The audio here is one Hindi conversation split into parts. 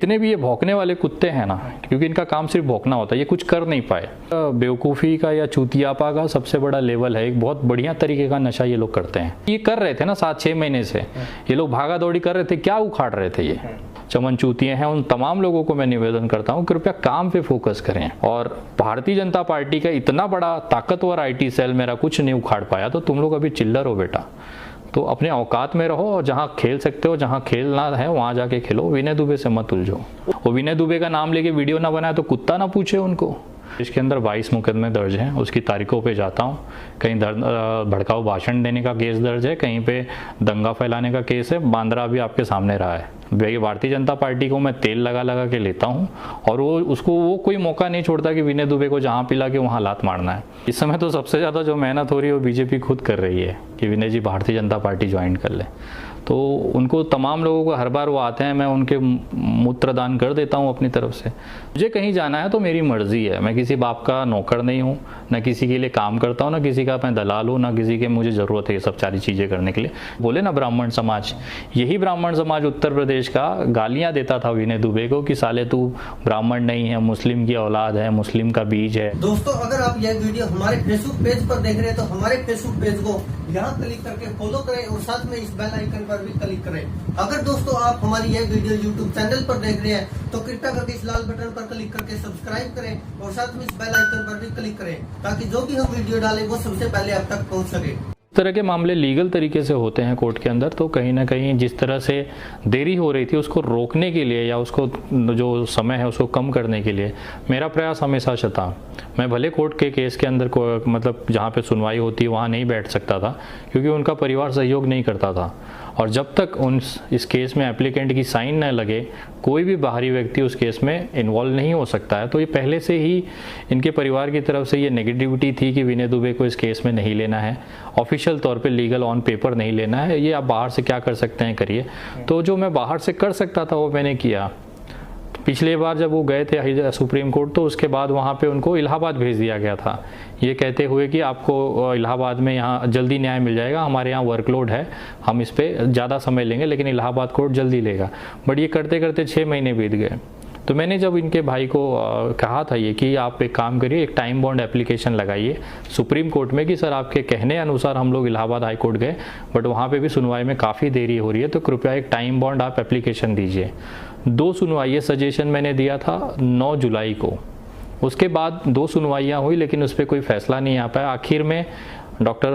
इतने भी ये भौंकने वाले कुत्ते हैं ना, क्योंकि इनका काम सिर्फ भौंकना होता है, ये कुछ कर नहीं पाए। बेवकूफ़ी का या चूतियापा का सबसे बड़ा लेवल है। एक बहुत बढ़िया तरीके का नशा ये लोग करते हैं। ये कर रहे थे ना 7-6 महीने से, ये लोग भागा दौड़ी कर रहे थे, क्या उखाड़ रहे थे ये चमन चूतिए हैं। उन तमाम लोगों को मैं निवेदन करता हूं कृपया काम पे फोकस करें। और भारतीय जनता पार्टी का इतना बड़ा ताकतवर IT सेल मेरा कुछ नहीं उखाड़ पाया, तो तुम लोग अभी चिल्लर हो बेटा। तो अपने औकात में रहो और जहाँ खेल सकते हो, जहाँ खेलना है वहाँ जाके खेलो। विनय दुबे से मत उलझो। वो विनय दुबे का नाम लेके वीडियो ना बनाए तो कुत्ता ना पूछे उनको। इसके अंदर 22 मुकदमे दर्ज हैं, उसकी तारीखों पे जाता हूँ। कहीं भड़काऊ भाषण देने का केस दर्ज है, कहीं पे दंगा फैलाने का केस है। बांद्रा भी आपके सामने रहा है। भारतीय जनता पार्टी को मैं तेल लगा लगा के लेता हूँ और वो कोई मौका नहीं छोड़ता कि विनय दुबे को जहाँ पिला के वहाँ लात मारना है। इस समय तो सबसे ज़्यादा जो मेहनत हो रही है वो बीजेपी खुद कर रही है कि विनय जी भारतीय जनता पार्टी ज्वाइन कर ले। तो उनको तमाम लोगों को हर बार वो आते हैं, मैं उनके मूत्रदान कर देता हूँ अपनी तरफ से। मुझे कहीं जाना है तो मेरी मर्जी है, मैं किसी बाप का नौकर नहीं हूँ, ना किसी के लिए काम करता हूँ, ना किसी का मैं दलाल हूँ, ना किसी के मुझे ज़रूरत है ये सब सारी चीज़ें करने के लिए। बोले ना ब्राह्मण समाज, यही ब्राह्मण समाज उत्तर प्रदेश का गालियाँ देता था विनय दुबे को कि साले तू ब्राह्मण नहीं है, मुस्लिम की औलाद है, मुस्लिम का बीज है। दोस्तों अगर आप यह वीडियो हमारे फेसबुक पेज पर देख रहे हैं तो हमारे फेसबुक पेज को यहाँ क्लिक करके फॉलो करें और साथ में इस बेल आइकन पर भी क्लिक करें। अगर दोस्तों आप हमारी यह वीडियो यूट्यूब चैनल पर देख रहे हैं तो कृपया करके इस लाल बटन पर क्लिक करके सब्सक्राइब करें और साथ में इस बेल आइकन पर भी क्लिक करें ताकि जो भी हम वीडियो डालें वो सबसे पहले आप तक पहुँच सके। इस तरह के मामले लीगल तरीके से होते हैं कोर्ट के अंदर, तो कहीं ना कहीं जिस तरह से देरी हो रही थी उसको रोकने के लिए या उसको जो समय है उसको कम करने के लिए मेरा प्रयास हमेशा था। मैं भले कोर्ट के केस के अंदर मतलब जहाँ पे सुनवाई होती है वहाँ नहीं बैठ सकता था क्योंकि उनका परिवार सहयोग नहीं करता था, और जब तक इस केस में एप्लीकेंट की साइन न लगे कोई भी बाहरी व्यक्ति उस केस में इन्वॉल्व नहीं हो सकता है। तो ये पहले से ही इनके परिवार की तरफ से ये नेगेटिविटी थी कि विनय दुबे को इस केस में नहीं लेना है, ऑफिशियल तौर पे लीगल ऑन पेपर नहीं लेना है, ये आप बाहर से क्या कर सकते हैं करिए। तो जो मैं बाहर से कर सकता था वो मैंने किया। पिछले बार जब वो गए थे सुप्रीम कोर्ट तो उसके बाद वहाँ पे उनको इलाहाबाद भेज दिया गया था, ये कहते हुए कि आपको इलाहाबाद में यहाँ जल्दी न्याय मिल जाएगा, हमारे यहाँ वर्कलोड है, हम इस पर ज़्यादा समय लेंगे लेकिन इलाहाबाद कोर्ट जल्दी लेगा। बट ये करते करते 6 महीने बीत गए। तो मैंने जब इनके भाई को कहा था ये कि आप एक काम करिए, एक टाइम बॉन्ड एप्लीकेशन लगाइए सुप्रीम कोर्ट में कि सर आपके कहने अनुसार हम लोग इलाहाबाद हाई कोर्ट गए बट वहाँ पे भी सुनवाई में काफ़ी देरी हो रही है, तो कृपया एक टाइम बॉन्ड आप एप्लीकेशन दीजिए। 2 सुनवाई सजेशन मैंने दिया था 9 जुलाई को, उसके बाद 2 सुनवाइयाँ हुई लेकिन उस पर कोई फैसला नहीं आ पाया। आखिर में डॉक्टर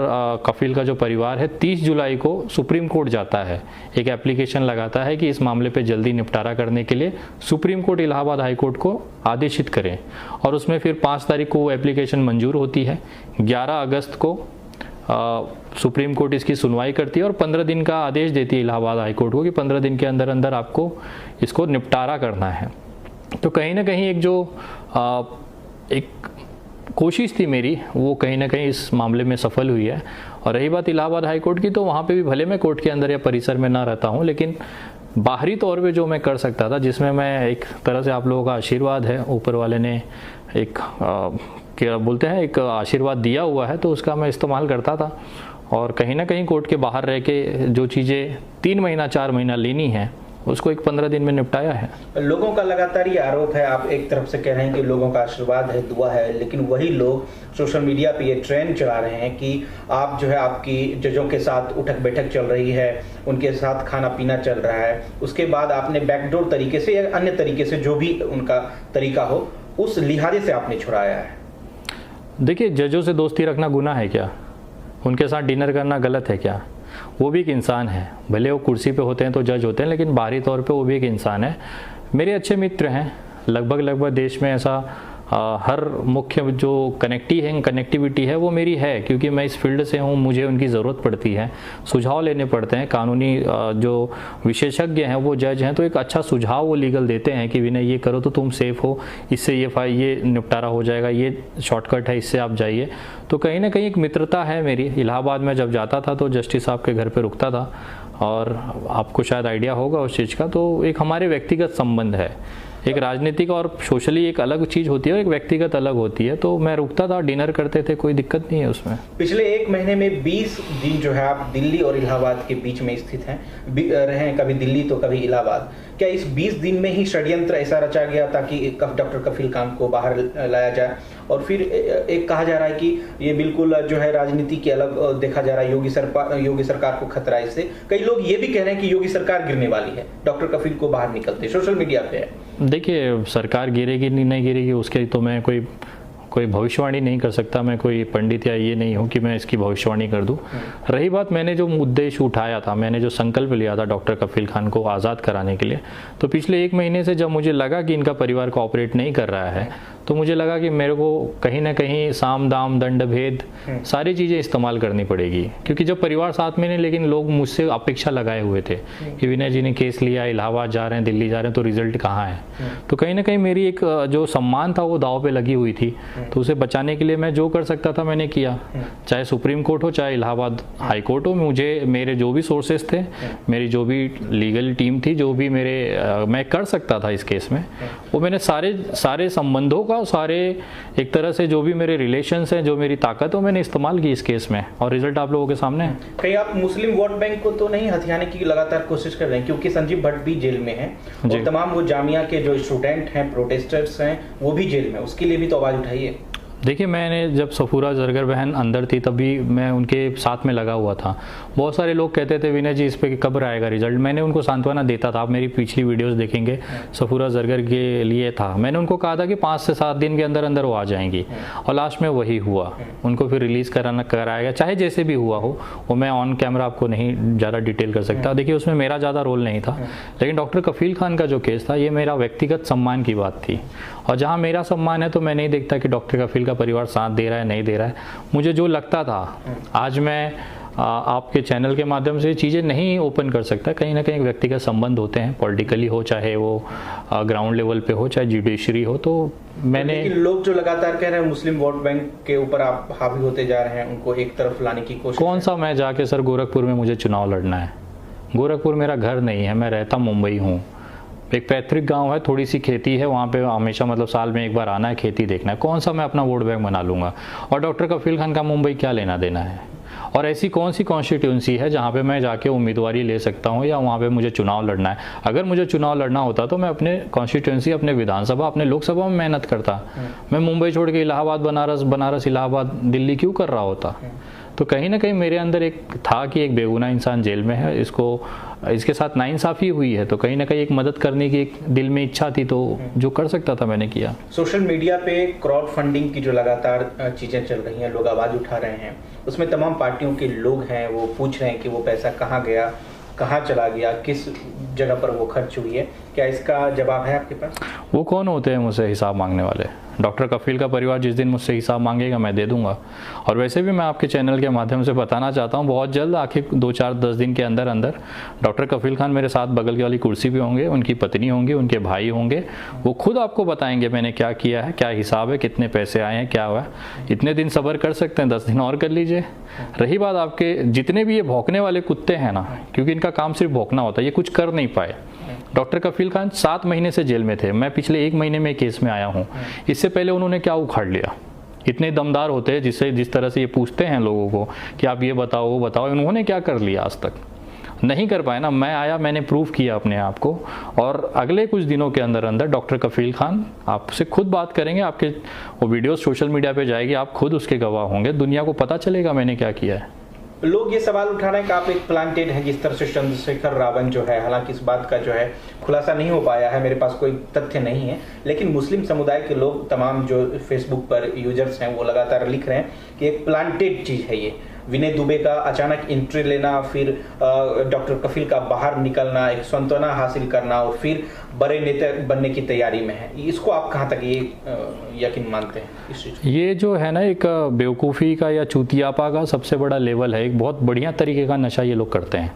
कफील का जो परिवार है 30 जुलाई को सुप्रीम कोर्ट जाता है, एक एप्लीकेशन लगाता है कि इस मामले पे जल्दी निपटारा करने के लिए supreme court Allahabad high court को आदेशित करें, और उसमें फिर 5 तारीख को वो एप्लीकेशन मंजूर होती है। 11 अगस्त को सुप्रीम कोर्ट इसकी सुनवाई करती है और 15 दिन का आदेश देती है इलाहाबाद हाई कोर्ट को कि 15 दिन के अंदर अंदर आपको इसको निपटारा करना है। तो कहीं ना कहीं एक कोशिश थी मेरी, वो कहीं ना कहीं इस मामले में सफल हुई है। और रही बात इलाहाबाद हाई कोर्ट की, तो वहाँ पे भी भले मैं कोर्ट के अंदर या परिसर में ना रहता हूँ लेकिन बाहरी तौर पे जो मैं कर सकता था, जिसमें मैं एक तरह से आप लोगों का आशीर्वाद है, ऊपर वाले ने एक क्या बोलते हैं एक आशीर्वाद दिया हुआ है, तो उसका मैं इस्तेमाल करता था। और कहीं ना कहीं कोर्ट के बाहर रह के जो चीज़ें 3 महीना 4 महीना लेनी है उसको एक 15 दिन में निपटाया है। लोगों का लगातार ये आरोप है, आप एक तरफ से कह रहे हैं कि लोगों का आशीर्वाद है, दुआ है, लेकिन वही लोग सोशल मीडिया पे ये ट्रेंड चला रहे हैं कि आप जो है आपकी जजों के साथ उठक बैठक चल रही है, उनके साथ खाना पीना चल रहा है, उसके बाद आपने बैकडोर तरीके से या अन्य तरीके से जो भी उनका तरीका हो उस लिहाजे से आपने छुड़ाया है। देखिए, जजों से दोस्ती रखना गुनाह है क्या? उनके साथ डिनर करना गलत है क्या? वो भी एक इंसान है, भले वो कुर्सी पे होते हैं तो जज होते हैं लेकिन बाहरी तौर पे वो भी एक इंसान है। मेरे अच्छे मित्र हैं, लगभग देश में ऐसा हर मुख्य जो कनेक्टिविटी है वो मेरी है, क्योंकि मैं इस फील्ड से हूँ, मुझे उनकी ज़रूरत पड़ती है, सुझाव लेने पड़ते हैं। कानूनी जो विशेषज्ञ हैं वो जज हैं, तो एक अच्छा सुझाव वो लीगल देते हैं कि विनय ये करो तो तुम सेफ हो, इससे ये निपटारा हो जाएगा, ये शॉर्टकट है, इससे आप जाइए। तो कहीं ना कहीं एक मित्रता है मेरी। इलाहाबाद में जब जाता था तो जस्टिस साहब के घर पर रुकता था, और आपको शायद आइडिया होगा उस चीज़ का, तो एक हमारे व्यक्तिगत संबंध है। एक राजनीतिक और सोशली एक अलग चीज़ होती है और एक व्यक्तिगत अलग होती है। तो मैं रुकता था, डिनर करते थे, कोई दिक्कत नहीं है उसमें। पिछले एक महीने में 20 दिन जो है आप दिल्ली और इलाहाबाद के बीच में स्थित हैं, रहे हैं, कभी दिल्ली तो कभी इलाहाबाद। क्या इस 20 दिन में ही षड्यंत्र ऐसा रचा गया ताकि डॉक्टर कफील खान को बाहर लाया जाए? और फिर एक कहा जा रहा है कि ये बिल्कुल जो है राजनीति के अलग देखा जा रहा है, योगी सरकार को खतरा है इससे। कई लोग ये भी कह रहे हैं कि योगी सरकार गिरने वाली है डॉक्टर कफील को बाहर निकलते, सोशल मीडिया पे है। देखिए, सरकार गिरेगी नहीं गिरेगी उसके तो मैं कोई भविष्यवाणी नहीं कर सकता। मैं कोई पंडित या ये नहीं हूँ कि मैं इसकी भविष्यवाणी कर दूँ। रही बात, मैंने जो उद्देश्य उठाया था, मैंने जो संकल्प लिया था डॉक्टर कफील खान को आज़ाद कराने के लिए, तो पिछले एक महीने से जब मुझे लगा कि इनका परिवार कोऑपरेट नहीं कर रहा है, तो मुझे लगा कि मेरे को कहीं ना कहीं साम दाम दंड भेद सारी चीज़ें इस्तेमाल करनी पड़ेगी। क्योंकि जब परिवार साथ में नहीं, लेकिन लोग मुझसे अपेक्षा लगाए हुए थे कि विनय जी ने केस लिया, इलाहाबाद जा रहे हैं, दिल्ली जा रहे हैं, तो रिजल्ट कहाँ है? तो कहीं ना कहीं मेरी एक जो सम्मान था वो दाव पे लगी हुई थी। तो उसे बचाने के लिए मैं जो कर सकता था मैंने किया, चाहे सुप्रीम कोर्ट हो चाहे इलाहाबाद हाई कोर्ट हो। मुझे मेरे जो भी सोर्सेस थे, मेरी जो भी लीगल टीम थी, जो भी मैं कर सकता था इस केस में, वो मैंने सारे संबंधों का, सारे एक तरह से जो भी मेरे रिलेशंस हैं, जो मेरी ताकत है, मैंने इस्तेमाल की इस केस में, और रिजल्ट आप लोगों के सामने है। कहीं आप मुस्लिम वोट बैंक को तो नहीं हथियाने की लगातार कोशिश कर रहे हैं? क्योंकि संजीव भट्ट भी जेल में है और तमाम वो जामिया के जो स्टूडेंट हैं, प्रोटेस्टर्स हैं, वो भी जेल में, उसके लिए भी तो आवाज उठाइए। देखिए, मैंने जब सफूरा जरगर बहन अंदर थी तभी मैं उनके साथ में लगा हुआ था। बहुत सारे लोग कहते थे विनय जी इस पे कब आएगा रिजल्ट। मैंने उनको सांत्वना देता था। आप मेरी पिछली वीडियोस देखेंगे, सफूरा जरगर के लिए था, मैंने उनको कहा था कि 5 से 7 दिन के अंदर अंदर वो आ जाएंगी, और लास्ट में वही हुआ। उनको फिर रिलीज़ कराएगा, चाहे जैसे भी हुआ हो, वो मैं ऑन कैमरा आपको नहीं ज़्यादा डिटेल कर सकता। देखिए, उसमें मेरा ज़्यादा रोल नहीं था, लेकिन डॉक्टर कफील खान का जो केस था, ये मेरा व्यक्तिगत सम्मान की बात थी। और जहाँ मेरा सम्मान है तो मैं नहीं देखता कि डॉक्टर कफील का परिवार साथ दे रहा है नहीं दे रहा है। मुझे जो लगता था, आज मैं आपके चैनल के माध्यम से चीज़ें नहीं ओपन कर सकता। कहीं ना कहीं व्यक्तिगत संबंध होते हैं, पॉलिटिकली हो, चाहे वो ग्राउंड लेवल पे हो, चाहे जुडिशरी हो। तो मैंने लोग जो लगातार कह रहे हैं मुस्लिम वोट बैंक के ऊपर आप हावी होते जा रहे हैं, उनको एक तरफ लाने की कोशिश। कौन सा मैं जाके सर गोरखपुर में मुझे चुनाव लड़ना है? गोरखपुर मेरा घर नहीं है, मैं रहता मुंबई हूँ। एक पैतृक गांव है, थोड़ी सी खेती है, वहाँ पे हमेशा मतलब साल में एक बार आना है, खेती देखना है। कौन सा मैं अपना वोट बैंक बना लूँगा? और डॉक्टर कफील खान का मुंबई क्या लेना देना है? और ऐसी कौन सी कॉन्स्टिट्यूंसी है जहाँ पे मैं जाके उम्मीदवारी ले सकता हूँ या वहाँ पे मुझे चुनाव लड़ना है? अगर मुझे चुनाव लड़ना होता तो मैं अपने कॉन्स्टिट्यूंसी, अपने विधानसभा, अपने लोकसभा में मेहनत करता। मैं मुंबई छोड़ के इलाहाबाद, बनारस इलाहाबाद, दिल्ली क्यों कर रहा होता? तो कहीं ना कहीं मेरे अंदर एक था कि एक बेगुनाह इंसान जेल में है, इसके साथ नाइंसाफ़ी हुई है, तो कहीं ना कहीं एक मदद करने की एक दिल में इच्छा थी, तो जो कर सकता था मैंने किया। सोशल मीडिया पे क्राउड फंडिंग की जो लगातार चीज़ें चल रही हैं, लोग आवाज़ उठा रहे हैं, उसमें तमाम पार्टियों के लोग हैं, वो पूछ रहे हैं कि वो पैसा कहाँ गया, कहाँ चला गया, किस जगह पर वो खर्च हुई है। क्या इसका जवाब है आपके पास? वो कौन होते हैं मुझसे हिसाब मांगने वाले? डॉक्टर कफील का परिवार जिस दिन मुझसे हिसाब मांगेगा मैं दे दूंगा। और वैसे भी मैं आपके चैनल के माध्यम से बताना चाहता हूँ, बहुत जल्द, आखिर 2-4-10 दिन के अंदर अंदर डॉक्टर कफील खान मेरे साथ बगल वाली कुर्सी पे होंगे, उनकी पत्नी होंगी, उनके भाई होंगे। वो खुद आपको बताएंगे मैंने क्या किया है, क्या हिसाब है, कितने पैसे आए हैं, क्या हुआ है। इतने दिन सब्र कर सकते हैं, 10 दिन और कर लीजिए। रही बात आपके जितने भी ये भौंकने वाले कुत्ते हैं ना, क्योंकि इनका काम सिर्फ भौंकना होता है, ये कुछ कर नहीं पाए। डॉक्टर कफील खान 7 महीने से जेल में थे, मैं पिछले 1 महीने में केस में आया हूँ। इससे पहले उन्होंने क्या उखाड़ लिया? इतने दमदार होते हैं जिस तरह से ये पूछते हैं लोगों को कि आप ये बताओ वो बताओ, उन्होंने क्या कर लिया? आज तक नहीं कर पाए ना। मैं आया, मैंने प्रूव किया अपने आप को, और अगले कुछ दिनों के अंदर अंदर डॉक्टर कफील खान आपसे खुद बात करेंगे। आपके वो वीडियो सोशल मीडिया पे जाएगी, आप खुद उसके गवाह होंगे, दुनिया को पता चलेगा मैंने क्या किया है। लोग ये सवाल उठा रहे हैं कि आप एक प्लांटेड हैं, जिस तरह से चंद्रशेखर रावण जो है, हालांकि इस बात का जो है खुलासा नहीं हो पाया है, मेरे पास कोई तथ्य नहीं है, लेकिन मुस्लिम समुदाय के लोग, तमाम जो फेसबुक पर यूजर्स हैं, वो लगातार लिख रहे हैं कि एक प्लांटेड चीज है ये। विनय दुबे का अचानक एंट्री लेना, फिर डॉक्टर कफील का बाहर निकलना, एक सांत्वना हासिल करना, और फिर बड़े नेता बनने की तैयारी में है। इसको आप कहाँ तक ये यकीन मानते हैं इस चीज? ये जो है ना, एक बेवकूफ़ी का या चूतियापा का सबसे बड़ा लेवल है। एक बहुत बढ़िया तरीके का नशा ये लोग करते हैं।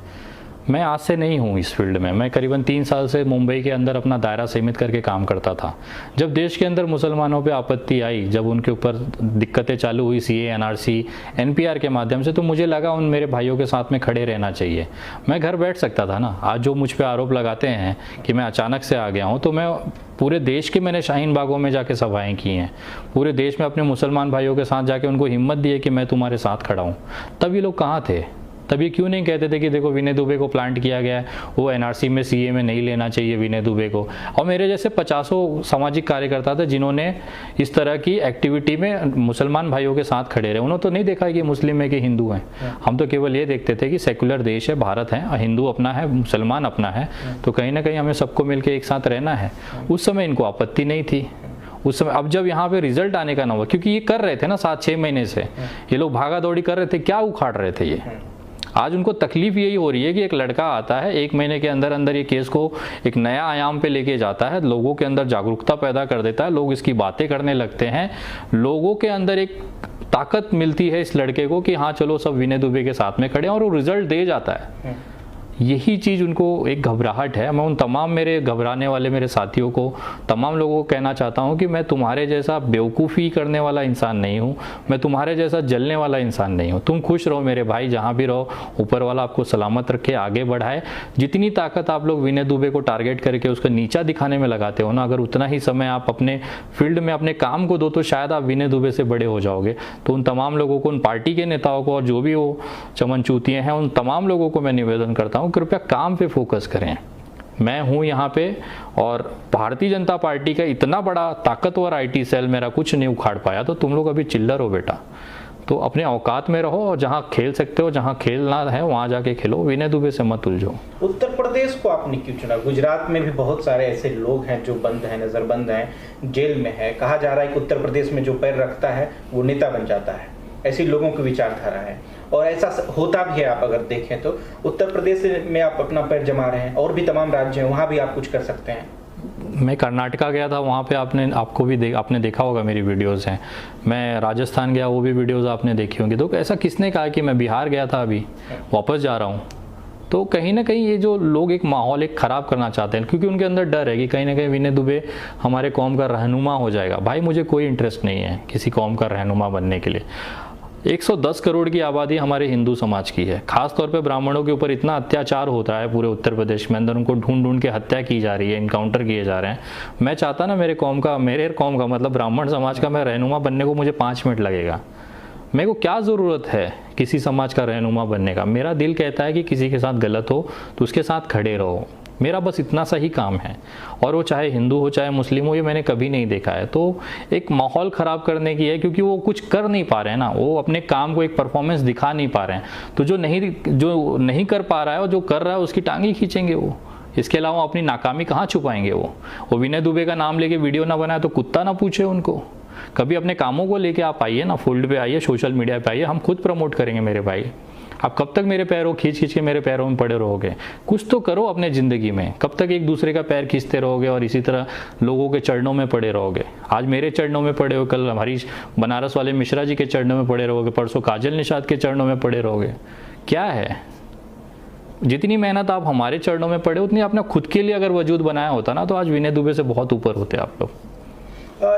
मैं आज से नहीं हूँ इस फील्ड में। मैं करीबन 3 साल से मुंबई के अंदर अपना दायरा सीमित करके काम करता था। जब देश के अंदर मुसलमानों पे आपत्ति आई, जब उनके ऊपर दिक्कतें चालू हुई सीए, एनआरसी, एनपीआर के माध्यम से, तो मुझे लगा उन मेरे भाइयों के साथ में खड़े रहना चाहिए। मैं घर बैठ सकता था ना। आज जो मुझ पर आरोप लगाते हैं कि मैं अचानक से आ गया हूँ, तो मैं पूरे देश के मैंने शाहीन बागों में जाके सभाएं की हैं, पूरे देश में अपने मुसलमान भाइयों के साथ जाके उनको हिम्मत दी है कि मैं तुम्हारे साथ खड़ा हूँ। तब ये लोग कहाँ थे? तभी क्यों नहीं कहते थे कि देखो विनय दुबे को प्लांट किया गया है, वो एनआरसी में, सीए में नहीं लेना चाहिए विनय दुबे को। और मेरे जैसे 50 सामाजिक कार्यकर्ता थे जिन्होंने इस तरह की एक्टिविटी में मुसलमान भाइयों के साथ खड़े रहे। उन्होंने तो नहीं देखा कि मुस्लिम है कि हिंदू हैं। हम तो केवल ये देखते थे कि सेकुलर देश है, भारत है, हिंदू अपना है, मुसलमान अपना है, तो कहीं ना कहीं हमें सबको मिलकर एक साथ रहना है। उस समय इनको आपत्ति नहीं थी उस समय। अब जब यहाँ पे रिजल्ट आने का ना हुआ, क्योंकि ये कर रहे थे ना 7-6 महीने से, ये लोग भागा दौड़ी कर रहे थे, क्या उखाड़ रहे थे ये। आज उनको तकलीफ यही हो रही है कि एक लड़का आता है, 1 महीने के अंदर अंदर ये केस को एक नया आयाम पे लेके जाता है, लोगों के अंदर जागरूकता पैदा कर देता है, लोग इसकी बातें करने लगते हैं, लोगों के अंदर एक ताकत मिलती है इस लड़के को कि हाँ चलो सब विनय दुबे के साथ में खड़े हैं, और वो रिजल्ट दे जाता है। यही चीज़ उनको एक घबराहट है। मैं उन तमाम मेरे घबराने वाले मेरे साथियों को, तमाम लोगों को कहना चाहता हूँ कि मैं तुम्हारे जैसा बेवकूफ़ी करने वाला इंसान नहीं हूँ, मैं तुम्हारे जैसा जलने वाला इंसान नहीं हूँ। तुम खुश रहो मेरे भाई, जहाँ भी रहो, ऊपर वाला आपको सलामत रखे, आगे बढ़ाए। जितनी ताकत आप लोग विनय दुबे को टारगेट करके उसका नीचा दिखाने में लगाते हो ना, अगर उतना ही समय आप अपने फील्ड में अपने काम को दो तो शायद आप विनय दुबे से बड़े हो जाओगे। तो उन तमाम लोगों को, उन पार्टी के नेताओं को और जो भी वो चमन चूतिए हैं, उन तमाम लोगों को मैं निवेदन करता हूँ कृपया काम पे फोकस करें। मैं हूं यहाँ पे, और भारतीय जनता पार्टी का इतना बड़ा ताकतवर आईटी सेल मेरा कुछ नहीं उखाड़ पाया, तो तुम लोग अभी चिल्लर हो बेटा। तो अपने औकात में रहो, और जहाँ खेल सकते हो, जहाँ खेलना है वहाँ जाके खेलो, विनय दुबे से मत उलझो। उत्तर प्रदेश को आपने क्यों चुना? गुजरात में भी बहुत सारे ऐसे लोग हैं जो बंद हैं, नजरबंद हैं, जेल में है। कहा जा रहा है कि उत्तर प्रदेश में जो पैर रखता है वो नेता बन जाता है। ऐसी लोगों की विचारधारा है, और ऐसा होता भी है। आप अगर देखें तो उत्तर प्रदेश में आप अपना पैर जमा रहे हैं, और भी तमाम राज्य हैं, वहाँ भी आप कुछ कर सकते हैं। मैं कर्नाटका गया था, वहाँ पे आपने देखा होगा मेरी वीडियोस हैं। मैं राजस्थान गया, वो भी वीडियोस आपने देखी होंगी। तो ऐसा किसने कहा कि मैं बिहार गया था अभी वापस जा रहा हूँ? तो कहीं ना कहीं ये जो लोग एक माहौल एक ख़राब करना चाहते हैं, क्योंकि उनके अंदर डर है कि कहीं ना कहीं विनय दुबे हमारे कौम का रहनुमा हो जाएगा। भाई मुझे कोई इंटरेस्ट नहीं है किसी कौम का रहनुमा बनने के लिए। 110 करोड़ की आबादी हमारे हिंदू समाज की है। खास तौर पे ब्राह्मणों के ऊपर इतना अत्याचार होता है पूरे उत्तर प्रदेश में, अंदर उनको ढूंढ ढूंढ के हत्या की जा रही है, इनकाउंटर किए जा रहे हैं। मैं चाहता ना मेरे कौम का मतलब ब्राह्मण समाज का मैं रहनुमा बनने को मुझे 5 मिनट लगेगा। मेरे को क्या ज़रूरत है किसी समाज का रहनुमा बनने का? मेरा दिल कहता है कि किसी के साथ गलत हो तो उसके साथ खड़े रहो। मेरा बस इतना सा ही काम है, और वो चाहे हिंदू हो चाहे मुस्लिम हो, ये मैंने कभी नहीं देखा है। तो एक माहौल ख़राब करने की है, क्योंकि वो कुछ कर नहीं पा रहे हैं ना, वो अपने काम को एक परफॉर्मेंस दिखा नहीं पा रहे हैं। तो जो नहीं कर पा रहा है और जो कर रहा है उसकी टांगी खींचेंगे वो। इसके अलावा अपनी नाकामी कहाँ छुपाएंगे वो विनय दुबे का नाम लेके वीडियो ना बनाए तो कुत्ता ना पूछे उनको। कभी अपने कामों को लेके आप आइए ना, फील्ड पे आइए, सोशल मीडिया पे आइए, हम खुद प्रमोट करेंगे मेरे भाई। आप कब तक मेरे पैरों खींच के मेरे पैरों में पड़े रहोगे? कुछ तो करो अपने ज़िंदगी में। कब तक एक दूसरे का पैर खींचते रहोगे और इसी तरह लोगों के चरणों में पड़े रहोगे? आज मेरे चरणों में पड़े हो, कल हमारी बनारस वाले मिश्रा जी के चरणों में पड़े रहोगे, परसों काजल निषाद के चरणों में पड़े रहोगे। क्या है? जितनी मेहनत आप हमारे चरणों में पड़े, उतनी आपने खुद के लिए अगर वजूद बनाया होता ना, तो आज विनय दुबे से बहुत ऊपर होते आप लोग।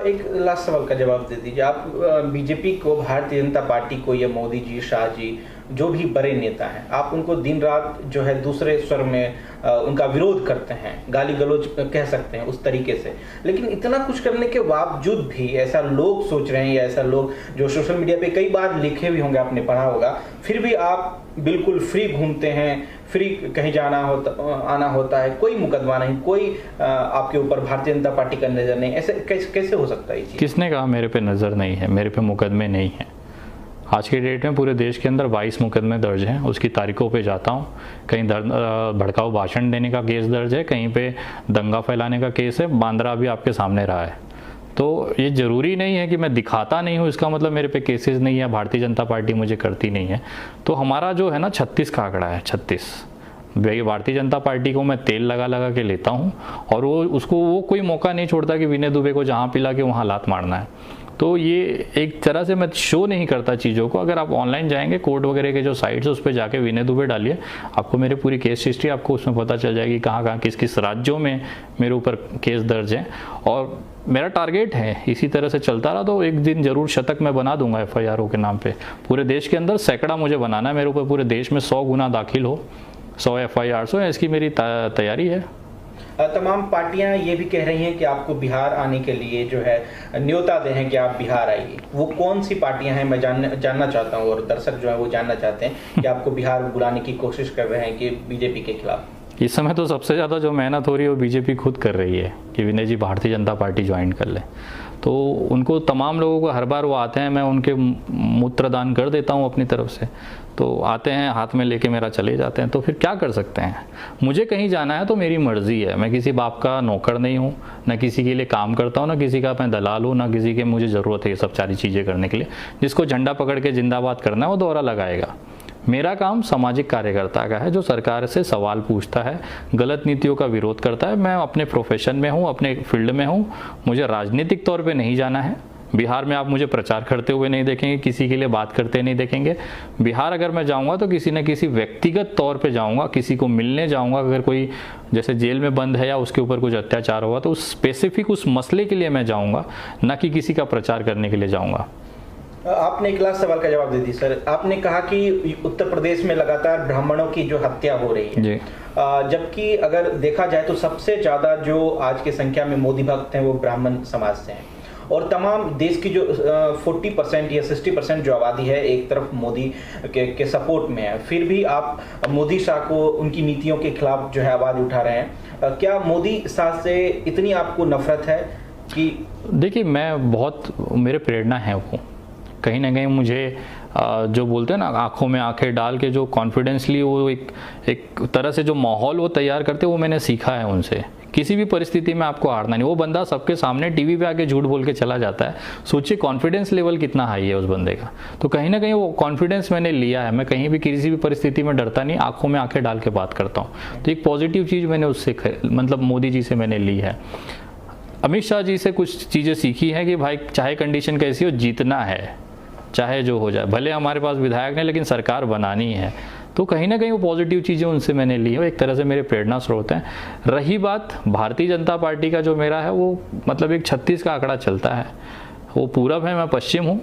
एक लास्ट सवाल का जवाब दे दीजिए। आप बीजेपी को, भारतीय जनता पार्टी को, या मोदी जी, शाह जी, जो भी बड़े नेता हैं, आप उनको दिन रात जो है दूसरे स्वर में उनका विरोध करते हैं, गाली गलौज कह सकते हैं उस तरीके से, लेकिन इतना कुछ करने के बावजूद भी ऐसा लोग सोच रहे हैं, या ऐसा लोग जो सोशल मीडिया पे कई बार लिखे भी होंगे, आपने पढ़ा होगा, फिर भी आप बिल्कुल फ्री घूमते हैं, फ्री कहीं आना होता है, कोई मुकदमा नहीं, कोई आपके ऊपर भारतीय जनता पार्टी का नजर नहीं। ऐसे कैसे हो सकता है? किसने कहा मेरे पे नजर नहीं है? मेरे पे मुकदमे नहीं है। आज के डेट में पूरे देश के अंदर 22 मुकदमे दर्ज हैं। उसकी तारीखों पे जाता हूँ, कहीं भड़काऊ भाषण देने का केस दर्ज है, कहीं पे दंगा फैलाने का केस है, बांद्रा भी आपके सामने रहा है। तो ये ज़रूरी नहीं है कि मैं दिखाता नहीं हूँ, इसका मतलब मेरे पे केसेस नहीं है, भारतीय जनता पार्टी मुझे करती नहीं है। तो हमारा जो है ना 36 का आंकड़ा है, 36। भारतीय जनता पार्टी को मैं तेल लगा लगा के लेता हूँ, और वो कोई मौका नहीं छोड़ता कि विनय दुबे को जहाँ पिला के वहाँ लात मारना है। तो ये एक तरह से मैं शो नहीं करता चीज़ों को। अगर आप ऑनलाइन जाएंगे कोर्ट वगैरह के जो साइट्स है उस पर जाके विनय दुबे डालिए, आपको मेरे पूरी केस हिस्ट्री आपको उसमें पता चल जाएगी कहाँ कहाँ किस किस राज्यों में मेरे ऊपर केस दर्ज हैं। और मेरा टारगेट है इसी तरह से चलता रहा तो एक दिन जरूर शतक मैं बना दूंगा FIR के नाम पे। पूरे देश के अंदर सैकड़ा मुझे बनाना है, मेरे ऊपर पूरे देश में 100 गुना दाखिल हो, 100 FIR हो, इसकी मेरी तैयारी है। तमाम पार्टियां ये भी कह रही हैं कि आपको बिहार आने के लिए जो है न्योता दे हैं कि आप बिहार आइए। वो कौन सी पार्टियां हैं मैं जानना चाहता हूं, और दर्शक जो है वो जानना चाहते हैं कि आपको बिहार बुलाने की कोशिश कर रहे हैं कि बीजेपी के खिलाफ। इस समय तो सबसे ज़्यादा जो मेहनत हो रही है वो बीजेपी खुद कर रही है कि विनय जी भारतीय जनता पार्टी ज्वाइन कर ले। तो उनको तमाम लोगों को हर बार वो आते हैं, मैं उनके मूत्रदान कर देता हूँ अपनी तरफ से, तो आते हैं हाथ में लेके मेरा चले जाते हैं। तो फिर क्या कर सकते हैं, मुझे कहीं जाना है तो मेरी मर्जी है, मैं किसी बाप का नौकर नहीं हूँ, ना किसी के लिए काम करता हूँ, ना किसी का मैं दलाल हूँ, ना किसी के मुझे ज़रूरत है ये सब सारी चीज़ें करने के लिए। जिसको झंडा पकड़ के जिंदाबाद करना है वो दोहरा लगाएगा। मेरा काम सामाजिक कार्यकर्ता का है जो सरकार से सवाल पूछता है, गलत नीतियों का विरोध करता है। मैं अपने प्रोफेशन में हूँ, अपने फील्ड में हूँ, मुझे राजनीतिक तौर पे नहीं जाना है। बिहार में आप मुझे प्रचार करते हुए नहीं देखेंगे, किसी के लिए बात करते नहीं देखेंगे। बिहार अगर मैं जाऊंगा तो किसी न किसी व्यक्तिगत तौर पे जाऊंगा, किसी को मिलने जाऊंगा। अगर कोई जैसे जेल में बंद है या उसके ऊपर कुछ अत्याचार हुआ तो उस स्पेसिफिक उस मसले के लिए मैं जाऊंगा, ना कि किसी का प्रचार करने के लिए जाऊंगा। आपने एक लास्ट सवाल का जवाब दे दी सर। आपने कहा कि उत्तर प्रदेश में लगातार ब्राह्मणों की जो हत्या हो रही है, जबकि अगर देखा जाए तो सबसे ज्यादा जो आज की संख्या में मोदी भक्त हैं वो ब्राह्मण समाज से हैं, और तमाम देश की जो 40% या 60% जो आबादी है एक तरफ मोदी के सपोर्ट में है, फिर भी आप मोदी शाह को उनकी नीतियों के खिलाफ जो है आवाज उठा रहे हैं। क्या मोदी शाह से इतनी आपको नफरत है कि? देखिए, मैं बहुत, मेरे प्रेरणा है वो, कहीं ना कहीं मुझे जो बोलते हैं ना आंखों में आंखें डाल के जो कॉन्फिडेंसली वो एक तरह से जो माहौल वो तैयार करते वो मैंने सीखा है उनसे। किसी भी परिस्थिति में आपको हारना नहीं। वो बंदा सबके सामने टीवी पे आके झूठ बोल के चला जाता है, सोचिए कॉन्फिडेंस लेवल कितना हाई है उस बंदे का। तो कहीं ना कहीं वो कॉन्फिडेंस मैंने लिया है, मैं कहीं भी किसी भी परिस्थिति में डरता नहीं, आंखों में आंखें डाल के बात करता हूँ। तो एक पॉजिटिव चीज़ मैंने उससे मतलब मोदी जी से मैंने ली है। अमित शाह जी से कुछ चीज़ें सीखी हैं कि भाई चाहे कंडीशन कैसी हो, जीतना है, चाहे जो हो जाए। भले हमारे पास विधायक नहीं लेकिन सरकार बनानी है। तो कहीं ना कहीं वो पॉजिटिव चीज़ें उनसे मैंने ली है, एक तरह से मेरे प्रेरणा स्रोत हैं। रही बात भारतीय जनता पार्टी का जो मेरा है वो मतलब एक 36 का आंकड़ा चलता है, वो पूरब है, मैं पश्चिम हूँ,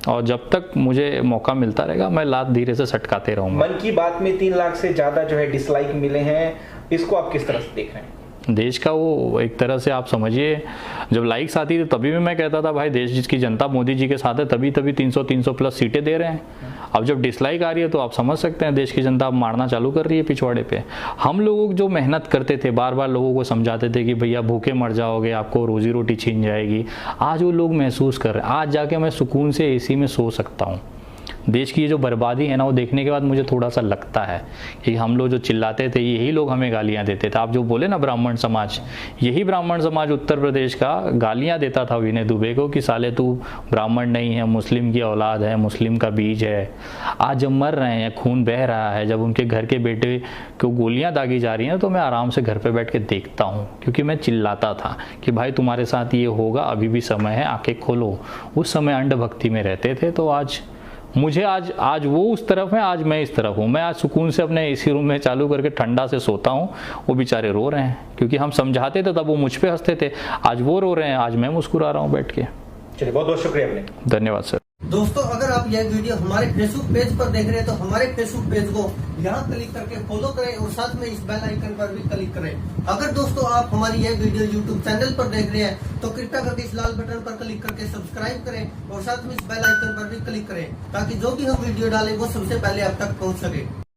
और जब तक मुझे मौका मिलता रहेगा मैं लात धीरे से सटकाते रहूँगा। मन की बात में 3 लाख से ज़्यादा जो है डिसलाइक मिले हैं, इसको आप किस तरह से देख रहे हैं? देश का वो एक तरह से आप समझिए, जब लाइक्स आती थी तभी भी मैं कहता था भाई देश जिसकी जनता मोदी जी के साथ है तभी 300 प्लस सीटें दे रहे हैं। अब जब डिसलाइक आ रही है तो आप समझ सकते हैं देश की जनता अब मारना चालू कर रही है पिछवाड़े पे। हम लोग जो मेहनत करते थे, बार बार लोगों को समझाते थे कि भैया भूखे मर जाओगे, आपको रोजी रोटी छीन जाएगी, आज वो लोग महसूस कर रहे हैं। आज जाके मैं सुकून से एसी में सो सकता हूँ। देश की ये जो बर्बादी है ना, वो देखने के बाद मुझे थोड़ा सा लगता है कि हम लोग जो चिल्लाते थे यही लोग हमें गालियां देते थे। आप जो बोले ना ब्राह्मण समाज, यही ब्राह्मण समाज उत्तर प्रदेश का गालियां देता था विनय दुबे को कि साले तू ब्राह्मण नहीं है, मुस्लिम की औलाद है, मुस्लिम का बीज है। आज जब मर रहे हैं, खून बह रहा है, जब उनके घर के बेटे को गोलियां दागी जा रही हैं, तो मैं आराम से घर पर बैठ के देखता हूँ, क्योंकि मैं चिल्लाता था कि भाई तुम्हारे साथ ये होगा, अभी भी समय है, आंखें खोलो। उस समय अंधभक्ति में रहते थे। तो आज मुझे आज वो उस तरफ है, आज मैं इस तरफ हूँ। मैं आज सुकून से अपने एसी रूम में चालू करके ठंडा से सोता हूँ। वो बेचारे रो रहे हैं, क्योंकि हम समझाते थे तब वो मुझ पे हंसते थे, आज वो रो रहे हैं, आज मैं मुस्कुरा रहा हूँ बैठ के। चलिए, बहुत बहुत शुक्रिया आपने। धन्यवाद सर। दोस्तों, अगर आप यह वीडियो हमारे फेसबुक पेज पर देख रहे हैं तो हमारे फेसबुक पेज को यहाँ क्लिक करके फॉलो करें और साथ में इस बेल आइकन पर भी क्लिक करें। अगर दोस्तों आप हमारी यह वीडियो यूट्यूब चैनल पर देख रहे हैं तो कृपया करके इस लाल बटन पर क्लिक करके सब्सक्राइब करें और साथ में इस बेल आइकन पर भी क्लिक करें, ताकि जो भी हम वीडियो डालें वो सबसे पहले आप तक पहुँच सके।